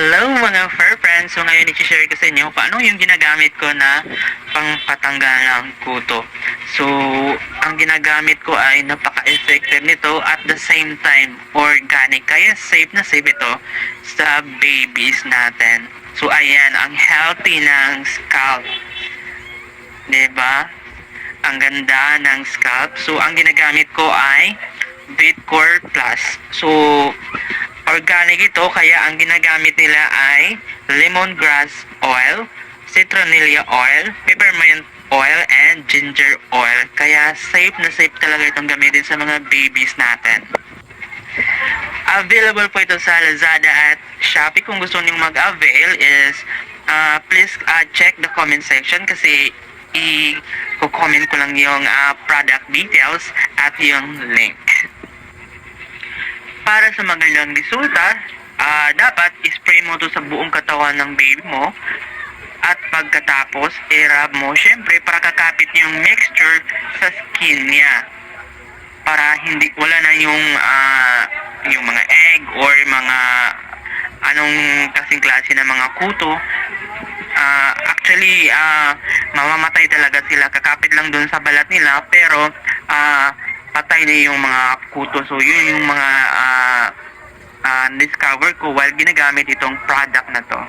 Hello mga fur friends! So ngayon i-share ko sa inyo paano yung ginagamit ko na pangpatanggal ng kuto. So ang ginagamit ko ay napaka-effective nito at the same time organic. Kaya safe na safe ito sa babies natin. So ayan, ang healthy ng scalp. 'Di ba? Ang ganda ng scalp. So ang ginagamit ko ay Bitcore Plus. So organic ito, kaya ang ginagamit nila ay lemongrass oil, citronella oil, peppermint oil, and ginger oil. Kaya safe na safe talaga itong gamitin sa mga babies natin. Available po ito sa Lazada at Shopee. Kung gusto niyong mag-avail is please check the comment section kasi i-comment ko lang yung product details at yung link. Para sa magandang resulta, dapat spray mo to sa buong katawan ng baby mo at pagkatapos i-rub mo syempre para kakapit yung mixture sa skin niya para hindi wala na yung mga egg or mga anong kasing klase ng mga kuto. Actually mamamatay talaga sila, kakapit lang dun sa balat nila pero patay na yung mga kuto. So yun yung mga discover ko while ginagamit itong product na to.